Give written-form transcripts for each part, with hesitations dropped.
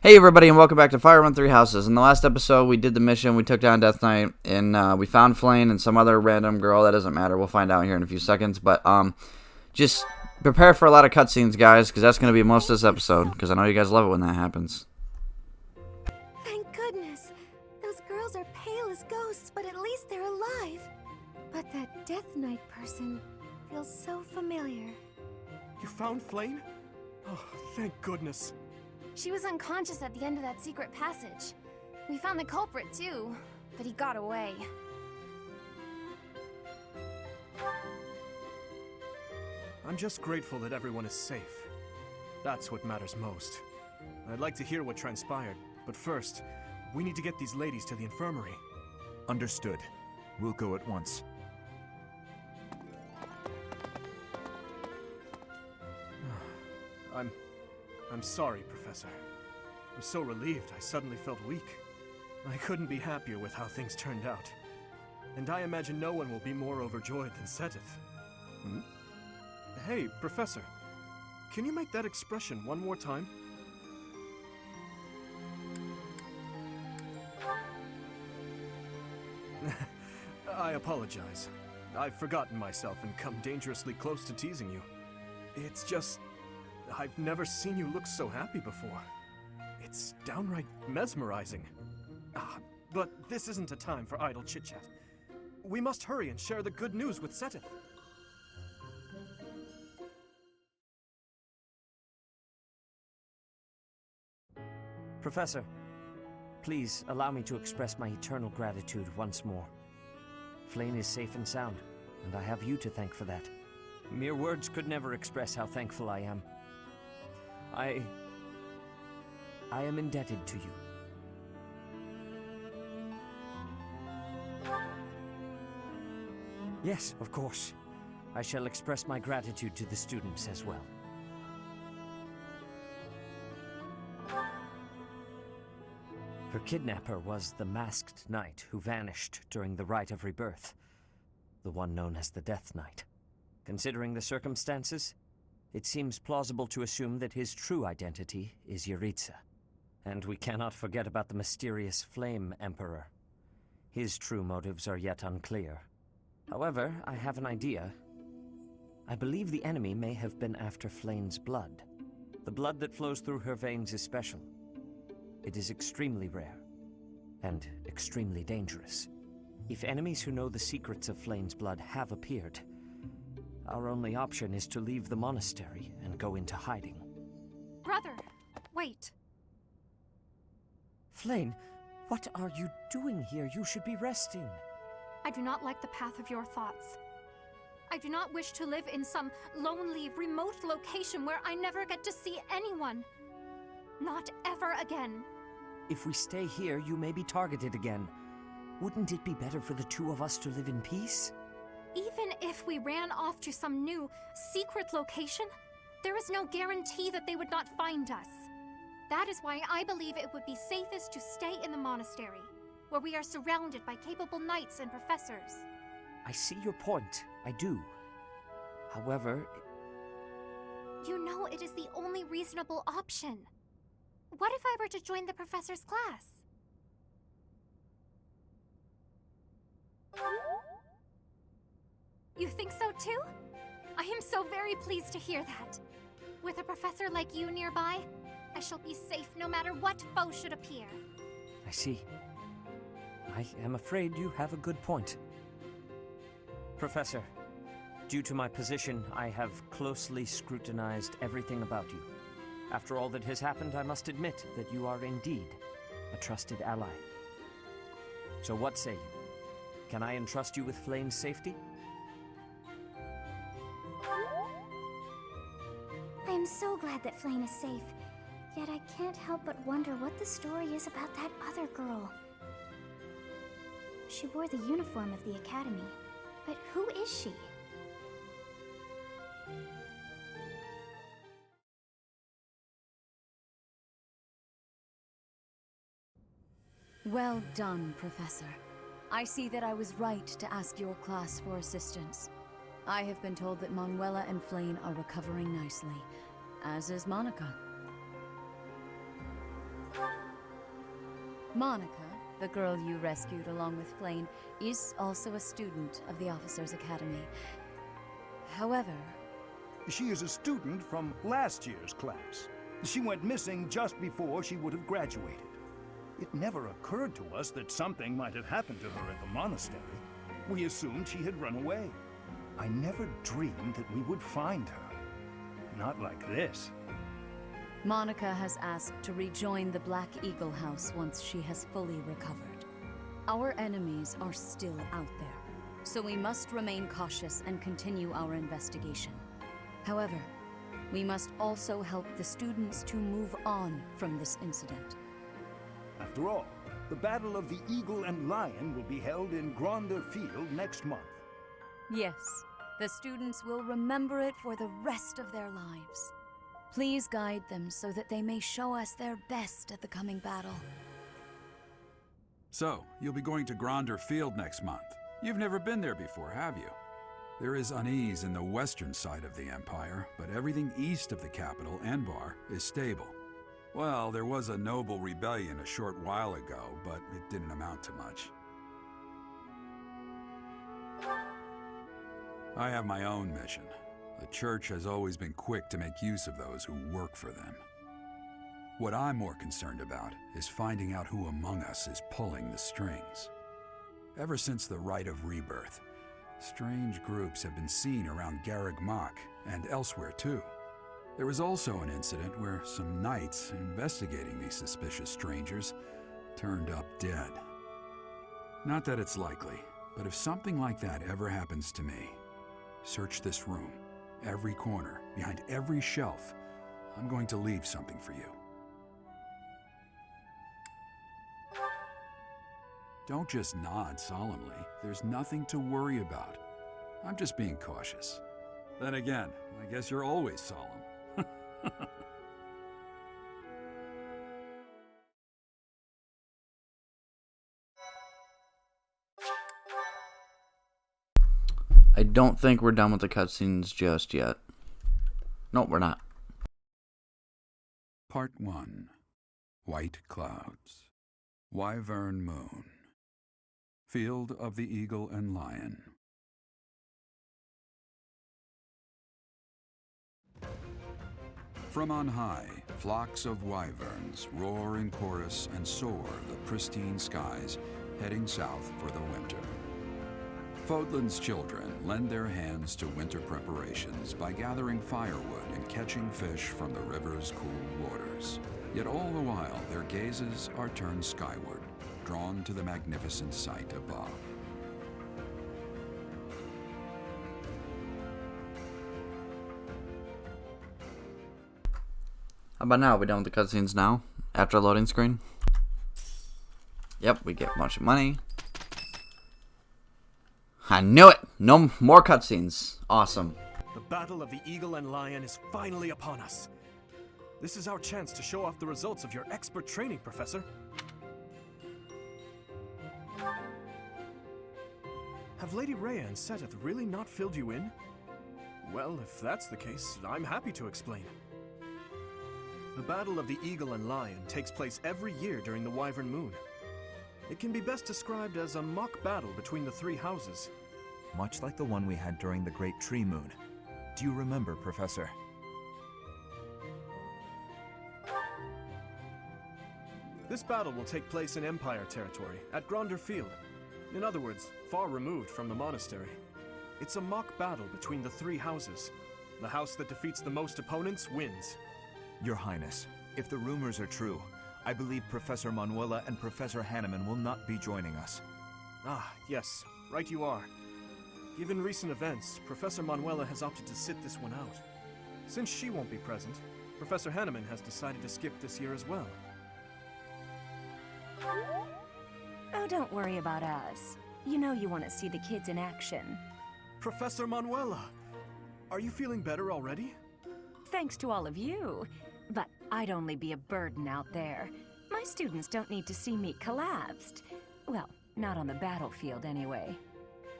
Hey everybody, and welcome back to Fire Run 3 Houses. In the last episode, we did the mission, we took down Death Knight, and we found Flane and some other random girl. That doesn't matter, we'll find out here in a few seconds. But just prepare for a lot of cutscenes, guys, because that's going to be most of this episode, because I know you guys love it when that happens. Thank goodness. Those girls are pale as ghosts, but at least they're alive. But that Death Knight person feels so familiar. You found Flane? Oh, thank goodness. She was unconscious at the end of that secret passage. We found the culprit too, but he got away. I'm just grateful that everyone is safe. That's what matters most. I'd like to hear what transpired, but first, we need to get these ladies to the infirmary. Understood. We'll go at once. I'm sorry, Professor. I'm so relieved I suddenly felt weak. I couldn't be happier with how things turned out. And I imagine no one will be more overjoyed than Seteth. Hmm? Hey, Professor. Can you make that expression one more time? I apologize. I've forgotten myself and come dangerously close to teasing you. It's just... I've never seen you look so happy before. It's downright mesmerizing. But this isn't a time for idle chit-chat. We must hurry and share the good news with Seteth. Professor, please allow me to express my eternal gratitude once more. Flane is safe and sound, and I have you to thank for that. Mere words could never express how thankful I am. I am indebted to you. Yes, of course. I shall express my gratitude to the students as well. Her kidnapper was the masked knight who vanished during the Rite of Rebirth, the one known as the Death Knight. Considering the circumstances, it seems plausible to assume that his true identity is Yaritza. And we cannot forget about the mysterious Flame Emperor. His true motives are yet unclear. However, I have an idea. I believe the enemy may have been after Flane's blood. The blood that flows through her veins is special. It is extremely rare, and extremely dangerous. If enemies who know the secrets of Flane's blood have appeared, our only option is to leave the monastery and go into hiding. Brother, wait. Flane, what are you doing here? You should be resting. I do not like the path of your thoughts. I do not wish to live in some lonely, remote location where I never get to see anyone. Not ever again. If we stay here, you may be targeted again. Wouldn't it be better for the two of us to live in peace? Even if we ran off to some new, secret location, there is no guarantee that they would not find us. That is why I believe it would be safest to stay in the monastery, where we are surrounded by capable knights and professors. I see your point. I do. However... You know it is the only reasonable option. What if I were to join the professor's class? You think so too? I am so very pleased to hear that. With a professor like you nearby, I shall be safe no matter what foe should appear. I see. I am afraid you have a good point. Professor, due to my position, I have closely scrutinized everything about you. After all that has happened, I must admit that you are indeed a trusted ally. So what say you? Can I entrust you with Flane's safety? I am so glad that Flane is safe, yet I can't help but wonder what the story is about that other girl. She wore the uniform of the academy, but who is she? Well done, Professor. I see that I was right to ask your class for assistance. I have been told that Manuela and Flane are recovering nicely, as is Monica. Monica, the girl you rescued along with Flane, is also a student of the Officers' Academy. However, She is a student from last year's class. She went missing just before she would have graduated. It never occurred to us that something might have happened to her at the monastery. We assumed she had run away. I never dreamed that we would find her. Not like this. Monica has asked to rejoin the Black Eagle House once she has fully recovered. Our enemies are still out there, so we must remain cautious and continue our investigation. However, we must also help the students to move on from this incident. After all, the Battle of the Eagle and Lion will be held in Gronder Field next month. Yes, the students will remember it for the rest of their lives. Please guide them so that they may show us their best at the coming battle. So, you'll be going to Gronder Field next month. You've never been there before, have you? There is unease in the western side of the Empire, but everything east of the capital, Enbar, is stable. Well, there was a noble rebellion a short while ago, but it didn't amount to much. I have my own mission. The Church has always been quick to make use of those who work for them. What I'm more concerned about is finding out who among us is pulling the strings. Ever since the Rite of Rebirth, strange groups have been seen around Garreg Mach and elsewhere too. There was also an incident where some knights investigating these suspicious strangers turned up dead. Not that it's likely, but if something like that ever happens to me, search this room, every corner, behind every shelf. I'm going to leave something for you. Don't just nod solemnly. There's nothing to worry about. I'm just being cautious. Then again, I guess you're always solemn. I don't think we're done with the cutscenes just yet. Nope, we're not. Part 1. White Clouds. Wyvern Moon. Field of the Eagle and Lion. From on high, flocks of wyverns roar in chorus and soar the pristine skies, heading south for the winter. Fodlan's children lend their hands to winter preparations by gathering firewood and catching fish from the river's cool waters. Yet all the while, their gazes are turned skyward, drawn to the magnificent sight above. How about now? Are we done with the cutscenes now? After loading screen? Yep, we get a bunch of money. I knew it! No more cutscenes. Awesome. The Battle of the Eagle and Lion is finally upon us. This is our chance to show off the results of your expert training, Professor. Have Lady Rhea and Seteth really not filled you in? Well, if that's the case, I'm happy to explain. The Battle of the Eagle and Lion takes place every year during the Wyvern Moon. It can be best described as a mock battle between the three houses. Much like the one we had during the Great Tree Moon. Do you remember, Professor? This battle will take place in Empire territory, at Gronder Field. In other words, far removed from the monastery. It's a mock battle between the three houses. The house that defeats the most opponents wins. Your Highness, if the rumors are true, I believe Professor Manuela and Professor Hanneman will not be joining us. Ah, yes, right you are. Given recent events, Professor Manuela has opted to sit this one out. Since she won't be present, Professor Hanneman has decided to skip this year as well. Oh, don't worry about us. You know you want to see the kids in action. Professor Manuela! Are you feeling better already? Thanks to all of you. But I'd only be a burden out there. My students don't need to see me collapsed. Well, not on the battlefield anyway.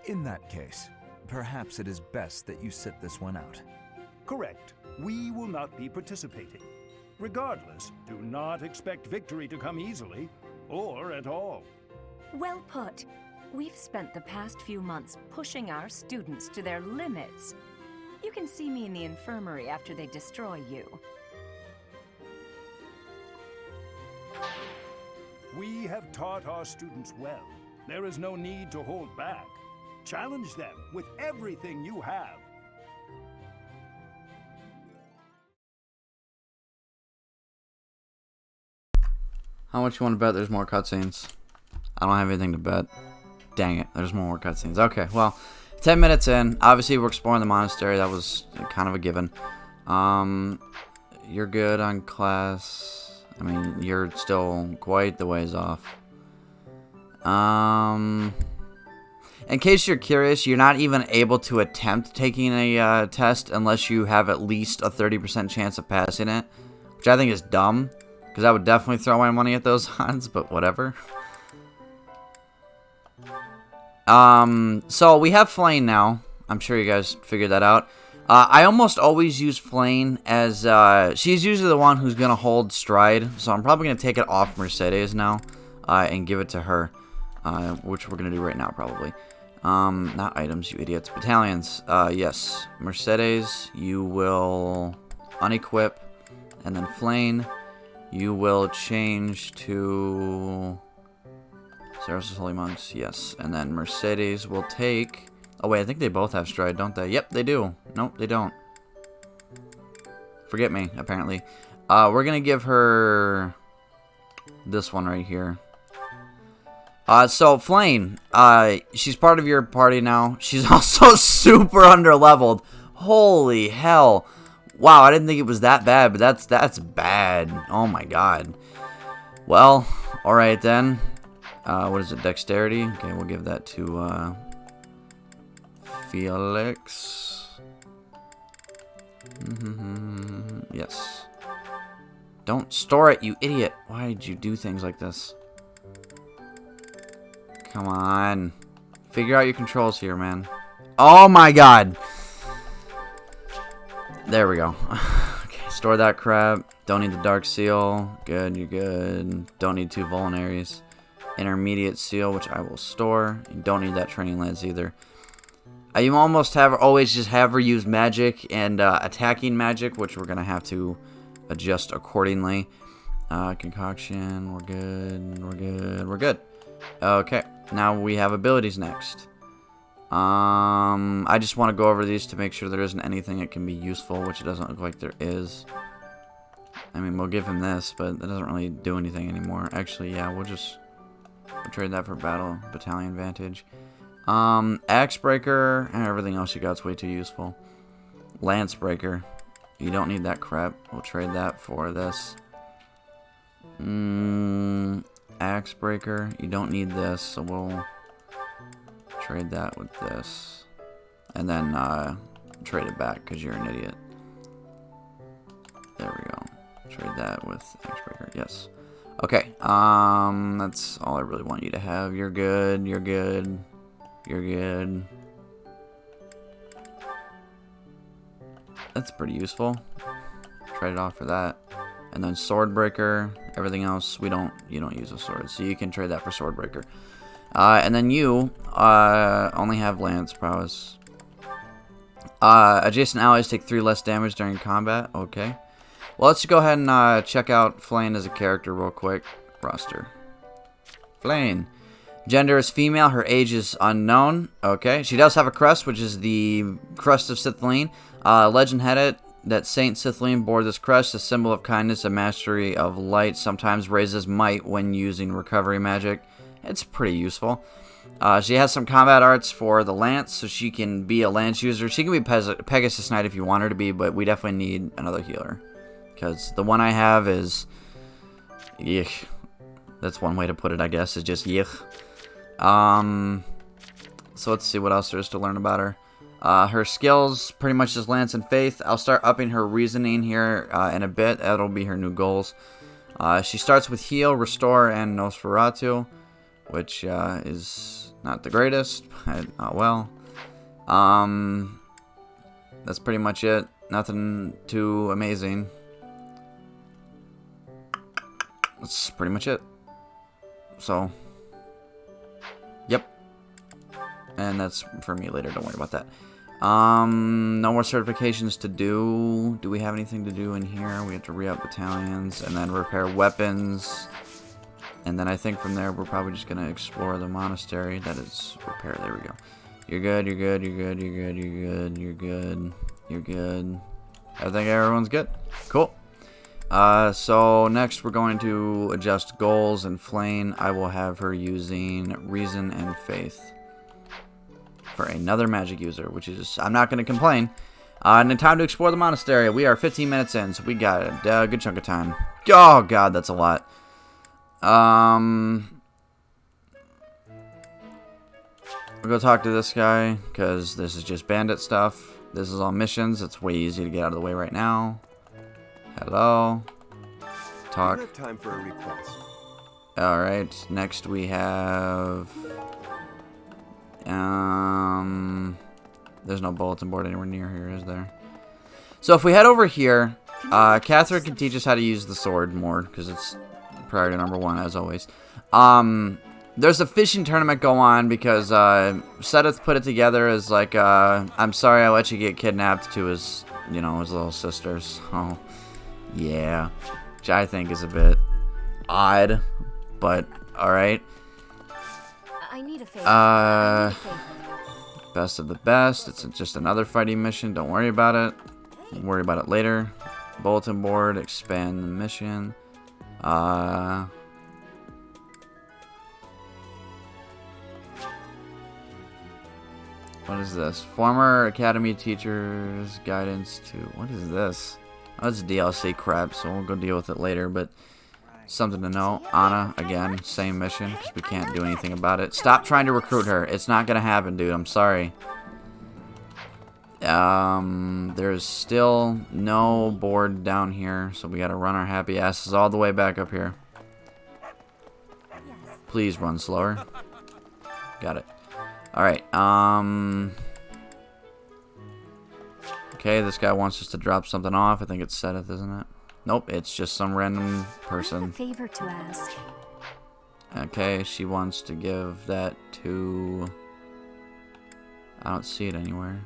In that case, perhaps it is best that you sit this one out. Correct. We will not be participating. Regardless, do not expect victory to come easily. or at all. Well put. We've spent the past few months pushing our students to their limits. You can see me in the infirmary after they destroy you. We have taught our students well. There is no need to hold back. Challenge them with everything you have. How much you want to bet there's more cutscenes? I don't have anything to bet. Dang it, there's more cutscenes. Okay, well, 10 minutes in. Obviously, we're exploring the monastery. That was kind of a given. You're good on class. I mean, you're still quite the ways off. In case you're curious, you're not even able to attempt taking a test unless you have at least a 30% chance of passing it, which I think is dumb, because I would definitely throw my money at those odds, but whatever. So we have Flane now. I'm sure you guys figured that out. I almost always use Flane as, she's usually the one who's going to hold Stride, so I'm probably going to take it off Mercedes now, and give it to her, which we're going to do right now, probably. Not items, you idiots. Battalions. Yes. Mercedes, you will unequip, and then Flane, you will change to Ceros' Holy Monks, yes. And then Mercedes will take... Oh, wait, I think they both have Stride, don't they? Yep, they do. Nope, they don't. Forget me, apparently. We're going to give her this one right here. So, Flane, she's part of your party now. She's also super underleveled. Holy hell. Wow, I didn't think it was that bad, but that's bad. Oh my god. Well, alright then. What is it, dexterity? Okay, we'll give that to, Felix. Yes. Don't store it, you idiot. Why did you do things like this? Come on. Figure out your controls here, man. Oh my god. There we go. Okay, store that crap. Don't need the dark seal. Good, you're good. Don't need 2 vulneraries. Intermediate seal, which I will store. You don't need that training lance either. You almost always just have her use magic and attacking magic, which we're going to have to adjust accordingly. Concoction, we're good, we're good, we're good. Okay, now we have abilities next. I just want to go over these to make sure there isn't anything that can be useful, which it doesn't look like there is. I mean, we'll give him this, but that doesn't really do anything anymore. Actually, yeah, we'll trade that for battle battalion vantage. Axe breaker, and everything else you got's way too useful. Lance breaker, you don't need that crap. We'll trade that for this. Axe breaker, you don't need this, so we'll trade that with this, and then trade it back because you're an idiot. There we go. Trade that with axe breaker. Yes. Okay. That's all I really want you to have. You're good. You're good. You're good. That's pretty useful. Trade it off for that. And then sword breaker. Everything else you don't use a sword, so you can trade that for sword breaker. And then you only have lance prowess. Adjacent allies take 3 less damage during combat. Okay. Well, let's go ahead and check out Flane as a character real quick. Roster. Flane. Gender is female. Her age is unknown. Okay. She does have a crest, which is the crest of Sithleen. Legend had it that Saint Sithleen bore this crest, a symbol of kindness and mastery of light. Sometimes raises might when using recovery magic. It's pretty useful. She has some combat arts for the lance, so she can be a lance user. She can be Pegasus Knight if you want her to be, but we definitely need another healer. Because the one I have is... Yuck. That's one way to put it, I guess, is just yuck. So let's see what else there is to learn about her. Her skills, pretty much just Lance and Faith. I'll start upping her reasoning here in a bit. That'll be her new goals. She starts with Heal, Restore, and Nosferatu, which is not the greatest, but not well. That's pretty much it. Nothing too amazing. That's pretty much it. so... Yep. And that's for me later, don't worry about that. No more certifications to do. Do we have anything to do in here? We have to re-up battalions and then repair weapons. And then I think from there we're probably just going to explore the monastery. That is repair. There we go. You're good, you're good, you're good, you're good, you're good, you're good, you're good. I think everyone's good. Cool. So next we're going to adjust goals, and Flane, I will have her using Reason and Faith for another magic user, which is, I'm not going to complain. And then time to explore the monastery. We are 15 minutes in, so we got a good chunk of time. Oh god, that's a lot. We'll go talk to this guy, because this is just bandit stuff. This is all missions. It's way easy to get out of the way right now. Hello. Talk. Do you have time for a request? Alright, next we have... There's no bulletin board anywhere near here, is there? So if we head over here, Catherine can teach us how to use the sword more, because it's priority number 1, as always. There's a fishing tournament go on, because Sedith put it together as like, I'm sorry I let you get kidnapped to his, you know, his little sisters. Oh, yeah. Which I think is a bit odd, but alright. I need a favor. Best of the best. It's just another fighting mission. Don't worry about it. Worry about it later. Bulletin board. Expand the mission. What is this? Former Academy teachers guidance to... What is this? Oh, it's DLC crap, so we'll go deal with it later, but... Something to know. Anna, again, same mission, because we can't do anything about it. Stop trying to recruit her. It's not gonna happen, dude. I'm sorry. There's still no board down here, so we gotta run our happy asses all the way back up here. Please run slower. Got it. Alright, okay, this guy wants us to drop something off. I think it's Sedith, isn't it? Nope, it's just some random person. I have a favor to ask. Okay, she wants to give that to... I don't see it anywhere.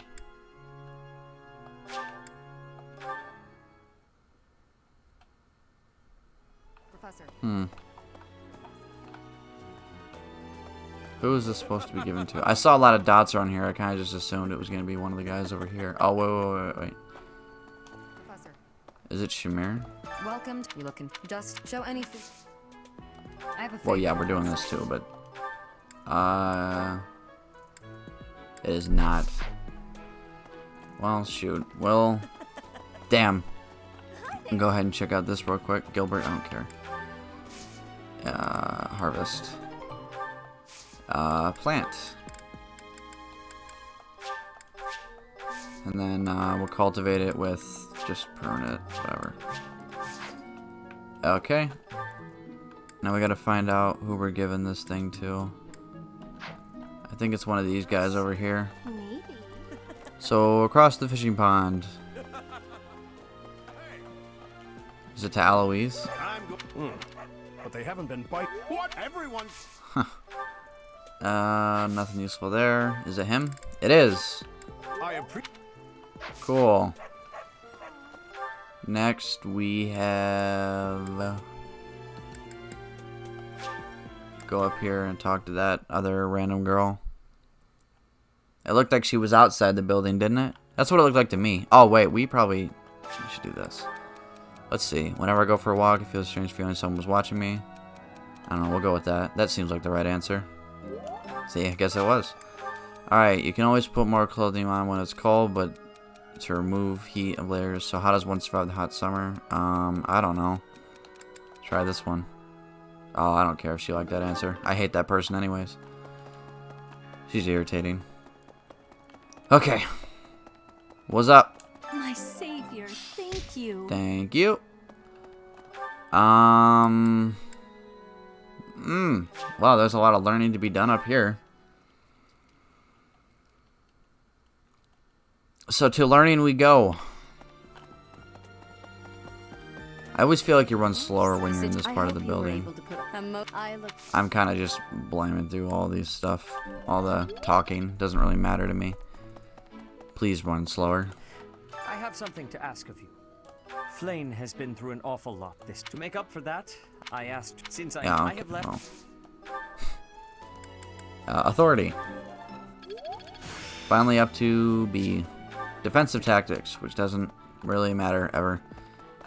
Professor. Who is this supposed to be given to? I saw a lot of dots around here. I kind of just assumed it was going to be one of the guys over here. Oh, wait. Professor. Is it Shamir? Welcome. You looking? Just show any. I have a favor. Well, yeah, we're doing this too, but it is not. Well, shoot. Well, damn. Go ahead and check out this real quick. Gilbert, I don't care. Harvest. Plant. And then we'll cultivate it with just prune it, whatever. Okay. Now we gotta find out who we're giving this thing to. I think it's one of these guys over here. Maybe. So across the fishing pond. Is it to Eloise? But they haven't been biting. What? Everyone. Nothing useful there. Is it him? It is. Cool. Next we have... Go up here and talk to that other random girl. It looked like she was outside the building, didn't it? That's what it looked like to me. Oh, wait. We should do this. Let's see. Whenever I go for a walk, I feel a strange feeling someone was watching me. I don't know. We'll go with that. That seems like the right answer. See, I guess it was. Alright, you can always put more clothing on when it's cold, but to remove heat of layers. So how does one survive the hot summer? I don't know. Try this one. Oh, I don't care if she liked that answer. I hate that person anyways. She's irritating. Okay. What's up? My savior, thank you. Thank you. Wow, there's a lot of learning to be done up here. So to learning we go. I always feel like you run slower when you're in this part of the building. I'm kind of just blaming through all these stuff. All the talking doesn't really matter to me. Please run slower. I have something to ask of you. Flane has been through an awful lot this. To make up for that, I asked, since I have left... Well. Authority. Finally up to B. Defensive tactics, which doesn't really matter ever.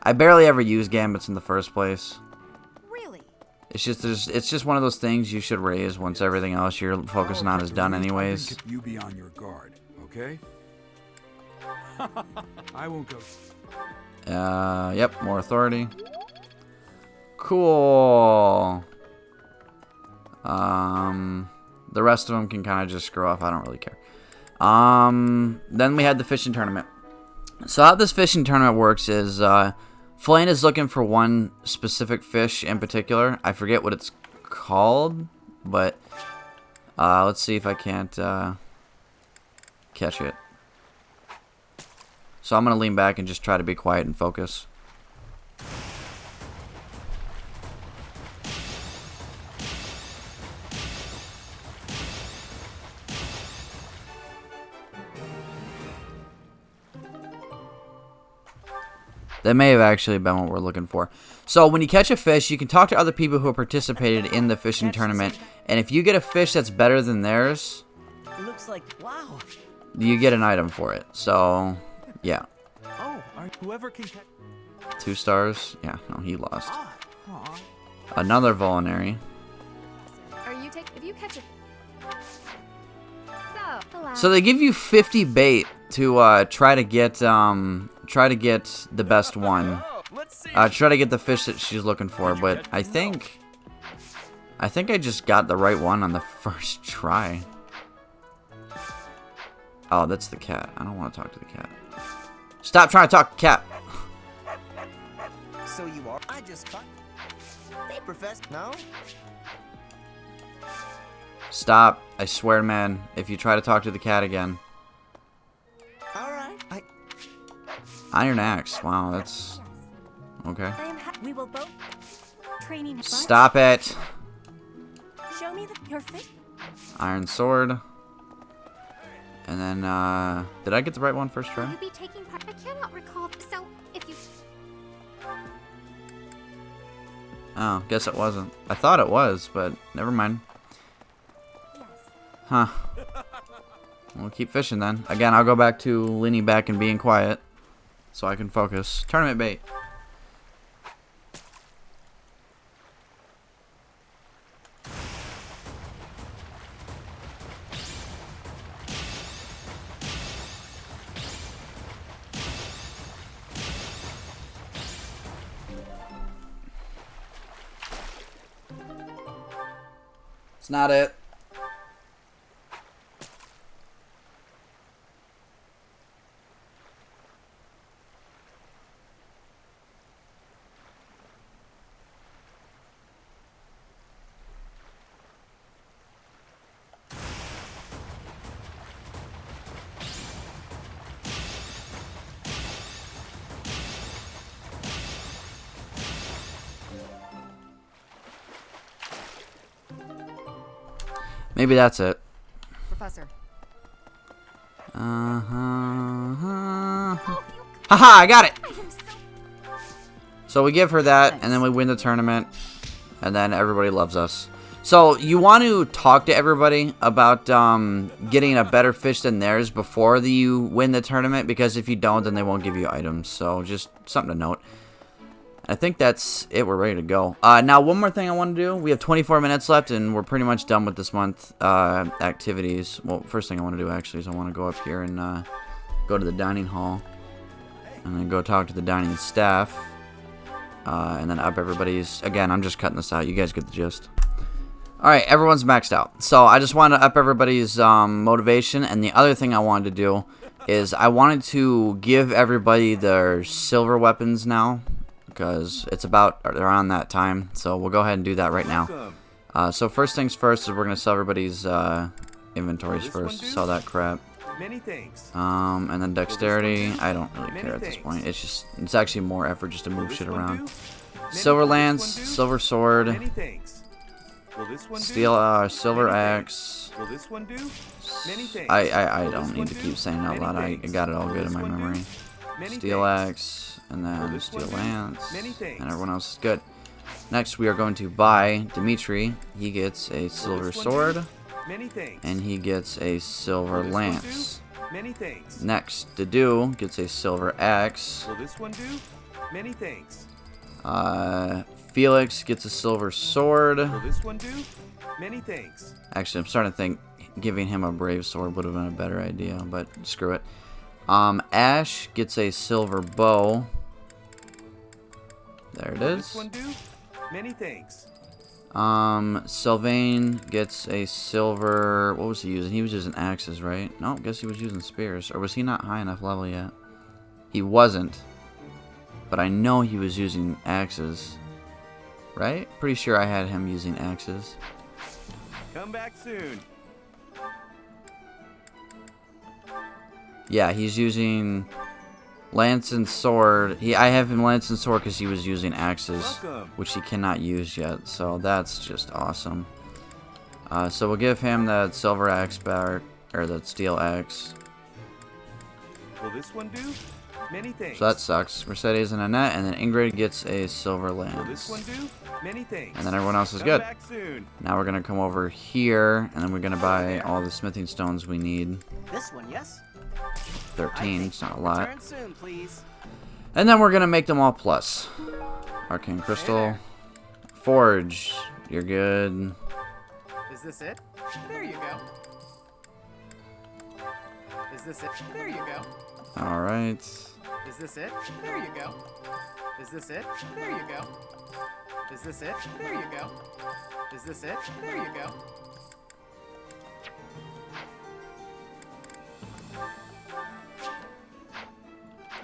I barely ever use gambits in the first place. Really? It's just one of those things you should raise once everything else you're focusing on is done anyways. You be on your guard, okay? I won't go. Yep, more authority. Cool. The rest of them can kind of just screw off. I don't really care. Then we had the fishing tournament. So how this fishing tournament works is, Flane is looking for one specific fish in particular. I forget what it's called, but, let's see if I can't, catch it. So I'm going to lean back and just try to be quiet and focus. That may have actually been what we're looking for. So when you catch a fish, you can talk to other people who have participated in the fishing tournament. And if you get a fish that's better than theirs, Looks like, wow. you get an item for it. So, yeah. Oh, whoever can catch... 2 stars. Yeah, no, he lost. Another Volinary. If you catch a... So they give you 50 bait to try to get the best one. Try to get the fish that she's looking for, but I think I just got the right one on the first try. Oh, that's the cat. I don't want to talk to the cat. Stop trying to talk to the cat. So you are. I just caught. They profess no. Stop. I swear, man, if you try to talk to the cat again. Alright. Iron axe. Wow, that's okay. We will both training. Stop it. Show me your fit. Iron sword. And then, did I get the right one first try? Will you be taking part? I cannot recall. So, if you... Oh, guess it wasn't. I thought it was, but never mind. Huh. We'll keep fishing then. Again, I'll go back to leaning back and being quiet so I can focus. Tournament bait. It's not it. Maybe that's it. Professor. Haha, I got it! So we give her that, and then we win the tournament, and then everybody loves us. So you want to talk to everybody about getting a better fish than theirs before you win the tournament, because if you don't, then they won't give you items. So just something to note. I think that's it. We're ready to go. Now, one more thing I want to do. We have 24 minutes left, and we're pretty much done with this month activities. Well, first thing I want to do, actually, is I want to go up here and go to the dining hall. And then go talk to the dining staff. And then up everybody's... Again, I'm just cutting this out. You guys get the gist. Alright, everyone's maxed out. So, I just wanted to up everybody's motivation. And the other thing I wanted to do is I wanted to give everybody their silver weapons now. Because it's about around that time. So we'll go ahead and do that right now. So first things first is we're going to sell everybody's inventories first. Sell that crap. Many thanks. And then dexterity. I don't really care at this point. It's actually more effort just to move shit around. Silver lance, silver sword, Many thanks. Will this one do? steel, silver Many axe. Will this one do? Many thanks. I Will don't this need one to do? keep saying out Many loud. I thanks. got it all Will good in this my one do? memory. Many Steel thanks. axe, and Will then this steel one do? lance, Many thanks. and everyone else is good. Next, we are going to buy Dimitri. He gets a silver this one sword, do? Many thanks. and he gets a silver Will this one lance. do? Many thanks. Next, Dedu gets a silver axe. Will this one do? Many thanks. Felix gets a silver sword. Will this one do? Many thanks. Actually, I'm starting to think giving him a brave sword would have been a better idea, but screw it. Ash gets a silver bow. There it Will this is. one do? Many thanks. Sylvain gets a silver. What was he using? He was using axes, right? No, I guess he was using spears. Or was he not high enough level yet? He wasn't. But I know he was using axes. Right? Pretty sure I had him using axes. Come back soon. Yeah, he's using lance and sword. I have him lance and sword because he was using axes, Welcome. which he cannot use yet. So that's just awesome. So we'll give him that silver axe back, or that steel axe. Will this one do? Many thanks. So that sucks. Mercedes and Annette, and then Ingrid gets a silver Will this lance. one do? Many thanks. And then everyone else is Come good. back soon. Now we're gonna come over here, and then we're gonna buy all the smithing stones we need. This one, yes? 13, it's not a lot. Return soon, please. And then we're gonna make them all plus. Arcane crystal, forge. You're good. Is this it? There you go. Is this it? There you go. All right. Is this it? There you go. Is this it? There you go. Is this it? There you go. Is this it? There you go.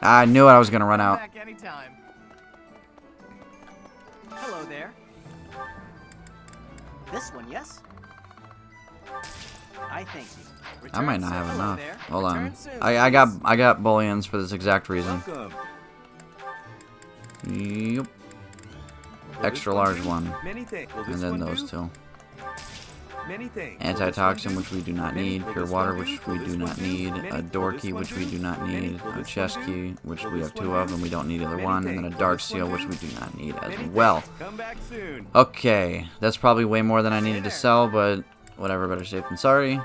I knew I was gonna run out. Back anytime. Hello there. This one, yes? I thank you. I might not have Hello enough. there. Hold on. Return soon, I got bullions for this exact reason. Welcome. Yep. Will Extra this large do? one. Many thanks. Will And this then one those do? two. Many thanks. Antitoxin, which we do not Many- need. will Pure this water, one do? which we Will do this not one do? need. Many- A will door this key, one which do? we do not Many- need. will A this chest one do? key, which Will we this have one two of, do? and we don't need either Many one. And then a thanks. dark Will this seal, one which do? we do not need as Many well. thanks. Come back soon. Okay, that's probably way more than I needed to sell, but whatever, better safe than sorry.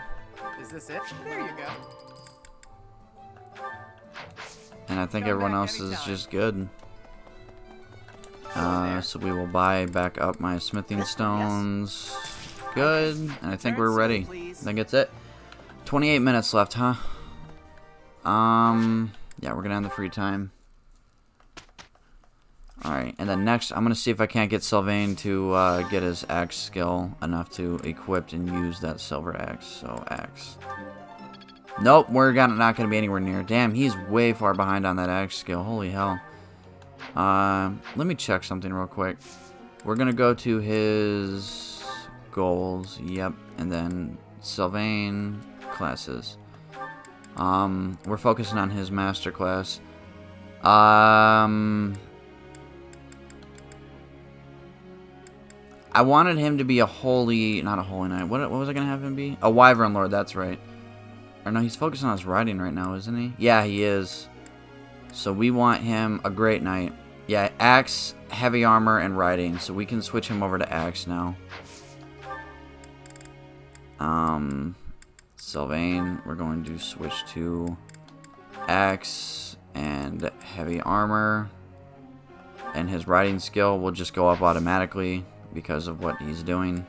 Is this it? There you go. And I think Come everyone back else is anytime. just good. there. So we will buy back up my smithing This one, yes. stones. Good, and I think Return we're soon, ready. please. I think it's it. 28 minutes left, huh? Yeah, we're gonna end the free time. Alright, and then next, I'm gonna see if I can't get Sylvain to get his axe skill enough to equip and use that silver axe. So, axe. Nope, we're not gonna be anywhere near. Damn, he's way far behind on that axe skill. Holy hell. Let me check something real quick. We're gonna go to his goals. Yep, and then Sylvain classes. We're focusing on his master class. I wanted him to be not a holy knight. What was I gonna have him be? A wyvern lord. That's right. Or no, he's focusing on his riding right now, isn't he? Yeah, he is. So we want him a great knight. Yeah, axe, heavy armor, and riding. So we can switch him over to axe now. Sylvain, we're going to switch to axe and heavy armor. And his riding skill will just go up automatically because of what he's doing.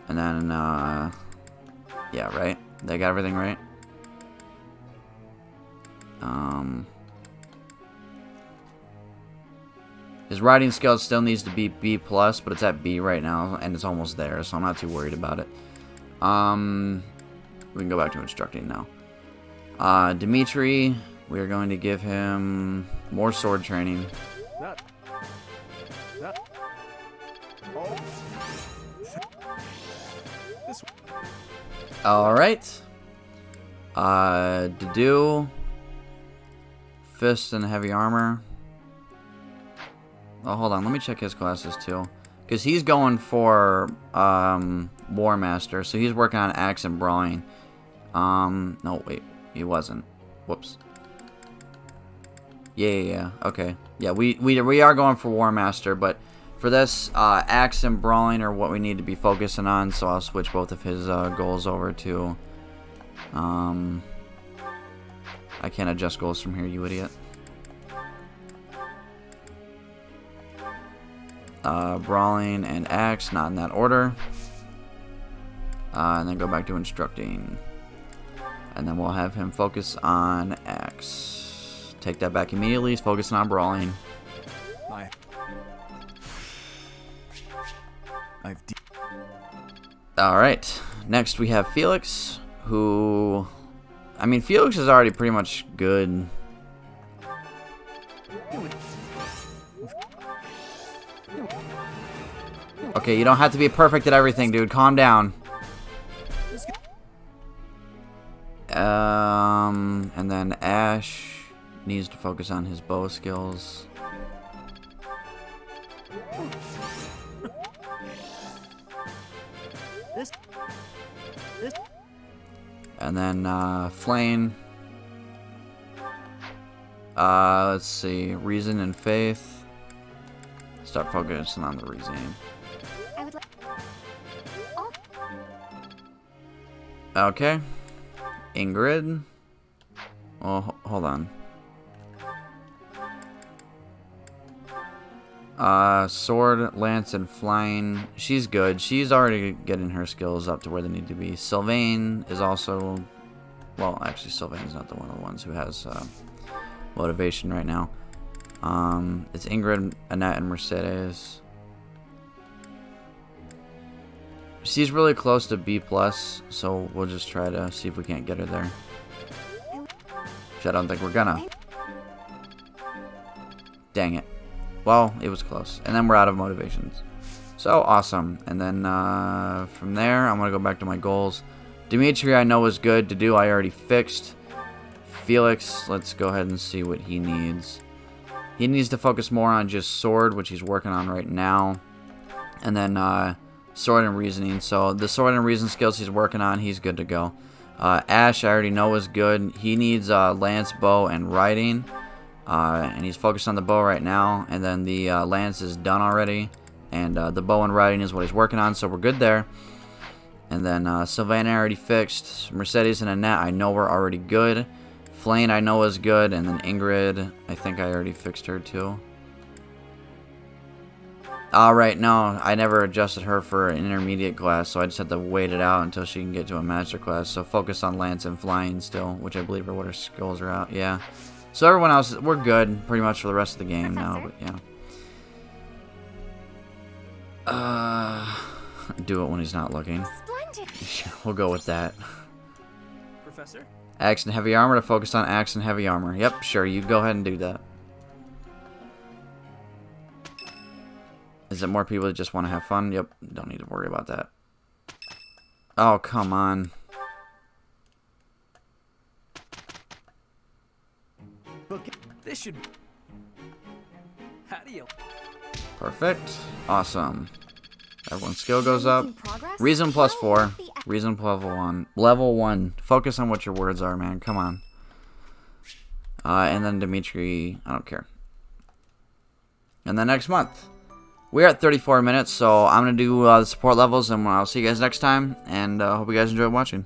And then, yeah, right? They got everything right? His riding skill still needs to be B+, but it's at B right now, and it's almost there, so I'm not too worried about it. We can go back to instructing now. Dimitri, we are going to give him more sword training. Alright. Dedu, Fist and Heavy Armor. Oh, hold on. Let me check his classes too. Because he's going for War Master, so he's working on Axe and Brawling. No, wait. He wasn't. Whoops. Yeah. Okay. Yeah, we are going for War Master, but for this, Axe and Brawling are what we need to be focusing on, so I'll switch both of his goals over to... I can't adjust goals from here, you idiot. Brawling and Axe, not in that order. And then go back to instructing. And then we'll have him focus on Axe. Take that back immediately. He's focusing on Brawling. Alright. Next we have Felix, who... I mean, Felix is already pretty much good. Okay, you don't have to be perfect at everything, dude. Calm down. And then Ash needs to focus on his bow skills. And then Flame. Let's see, Reason and Faith. Start focusing on the reasoning. Okay. Ingrid. Oh, hold on. Sword, Lance, and Flying. She's good. She's already getting her skills up to where they need to be. Sylvain is also... Well, actually, Sylvain's not the one of the ones who has motivation right now. It's Ingrid, Annette, and Mercedes. She's really close to B+, so we'll just try to see if we can't get her there. Which I don't think we're gonna. Dang it. Well, it was close. And then we're out of motivations. So, awesome. And then from there, I'm going to go back to my goals. Dimitri, I know is good. Dedu, I already fixed. Felix, let's go ahead and see what he needs. He needs to focus more on just sword, which he's working on right now. And then sword and reasoning. So, the sword and reason skills he's working on, he's good to go. Ash, I already know is good. He needs lance, bow, and riding. And he's focused on the bow right now. And then the lance is done already. And the bow and riding is what he's working on. So we're good there. And then Sylvain I already fixed. Mercedes and Annette I know we're already good. Flame I know is good. And then Ingrid, I think I already fixed her too. Alright, no. I never adjusted her for an intermediate class. So I just had to wait it out until she can get to a master class. So focus on lance and flying still. Which I believe are what her skills are out. Yeah. So everyone else, we're good pretty much for the rest of the game now, but yeah. Do it when he's not looking. Splendid. Sure, we'll go with that. Professor? Axe and heavy armor to focus on axe and heavy armor. Yep, sure, you go ahead and do that. Is it more people that just want to have fun? Yep, don't need to worry about that. Oh, come on. This should... How do you... Perfect. Awesome. Everyone's skill goes up. Reason +4. Reason level 1. Level 1. Focus on what your words are, man. Come on. And then Dimitri, I don't care. And then next month. We're at 34 minutes, so I'm going to do the support levels, and I'll see you guys next time. And hope you guys enjoyed watching.